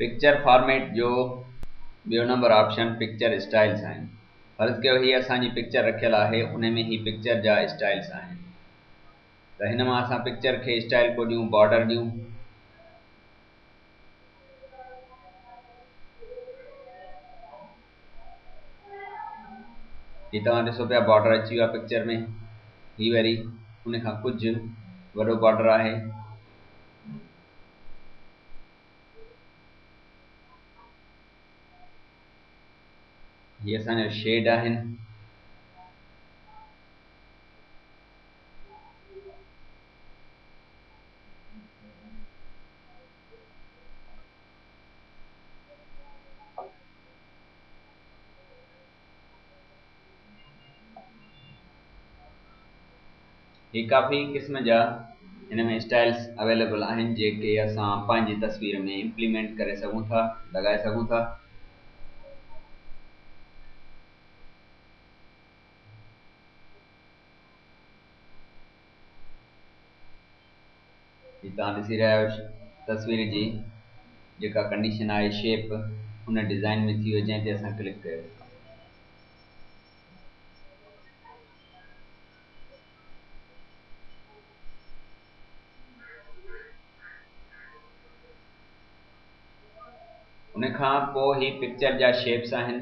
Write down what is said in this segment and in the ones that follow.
Picture format जो ॿियो number option picture styles आहिनि। फर्ज़ कयो हीअ असांजी पिक्चर रखियल आहे, उन में ही पिक्चर जा स्टाइल्स आहिनि। त हिन मां असां पिक्चर खे स्टाइल को ॾियूं, बॉर्डर ॾियूं। हीअ तव्हां ॾिसो पिया बॉर्डर अची वियो आहे पिक्चर में। ही वरी उन खां कुझु वॾो बॉर्डर आहे। ये असांजा शेड आहिनि। ये काफ़ी क़िस्म जा हिन में स्टाइल्स अवेलेबल आहिनि जेके असां पंहिंजी तस्वीर में इम्प्लीमेंट करे सघूं था, लॻाए सघूं था। ही तव्हां ॾिसी रहिया आहियो तस्वीर जी जेका कंडीशन आहे, शेप उन डिज़ाइन में थी वियो जंहिं ते असां क्लिक कयो। उन खां पोइ ही पिक्चर जा शेप्स आहिनि।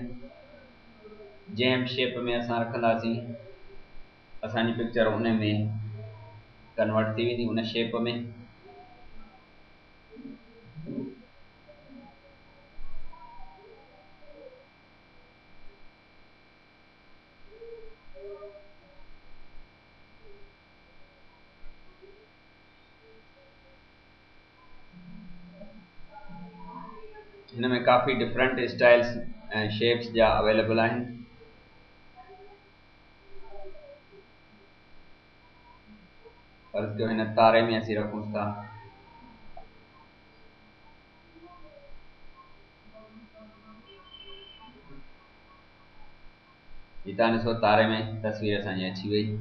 जंहिं शेप में असां रखंदासीं असांजी पिक्चर उन में कन्वर्ट थी वेंदी, उन शेप में। हिन में काफ़ी डिफरेंट स्टाइल्स ऐं शेप्स जा अवेलेबल आहिनि। फर्ज़ कयो हिन तारे में असीं रखूं था। ही तव्हां ॾिसो तारे में तस्वीर असांजी अची वई।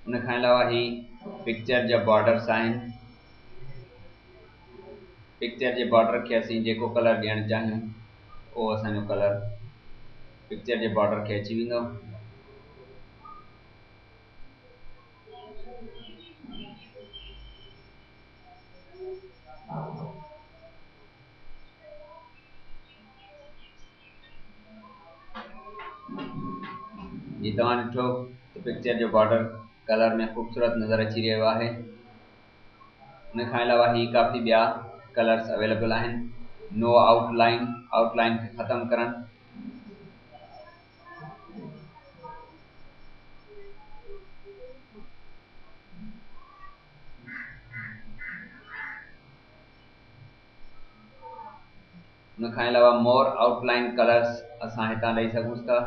उन खां अलावा ही पिक्चर जा बॉर्डर्स आहिनि। पिक्चर जे बॉर्डर खे असीं जेको कलर ॾियणु चाहियूं उहो असांजो कलर पिक्चर जे बॉर्डर खे अची वेंदो। जी तव्हां ॾिठो त पिक्चर जो बॉर्डर कलर में ख़ूबसूरत नज़र अची रहियो आहे। उन खां अलावा ही काफ़ी ॿिया कलर्स अवेलेबल आहिनि। नो आउटलाइन, आउटलाइन खे ख़तमु करणु। उन खां अलावा मोर आउटलाइन कलर्स असां हितां ॾेई सघूं था।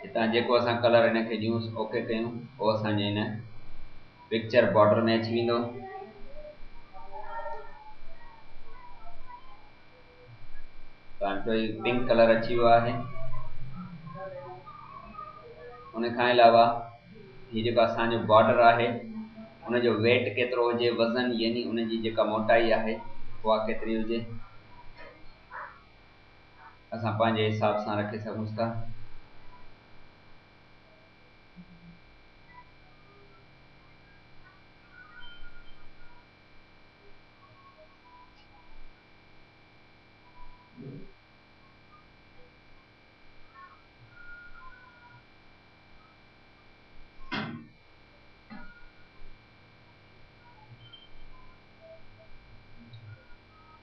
हितां जेको असां कलर हिन खे ॾियूं, ओके कयूं, उहो असांजे हिन पिक्चर बॉर्डर में अची वेंदो। तव्हां ही पिंक कलर अची वियो आहे। उन खां अलावा ही जेको असांजो बॉर्डर आहे उनजो वेट केतिरो हुजे, वज़न यानी उनजी जेका मोटाई आहे उहा केतिरी हुजे, असां पंहिंजे हिसाब सां रखे सघूं था।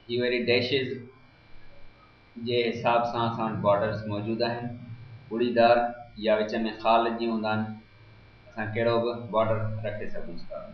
ये वरी डैशेस जे हिसाब सां असां वटि बॉर्डर्स मौजूदु आहिनि। उड़ीदार या विच में खाल जीअं हूंदा आहिनि, असां कहिड़ो बि बॉर्डर रखे सघूं था।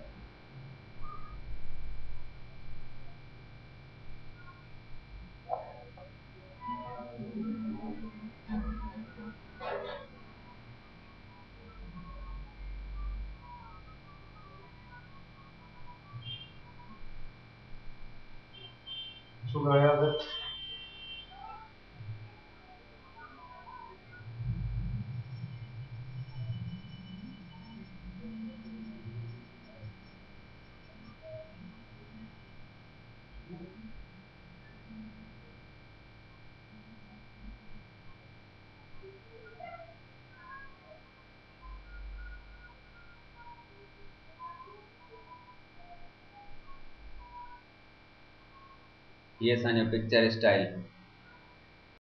ये असांजो पिक्चर स्टाइल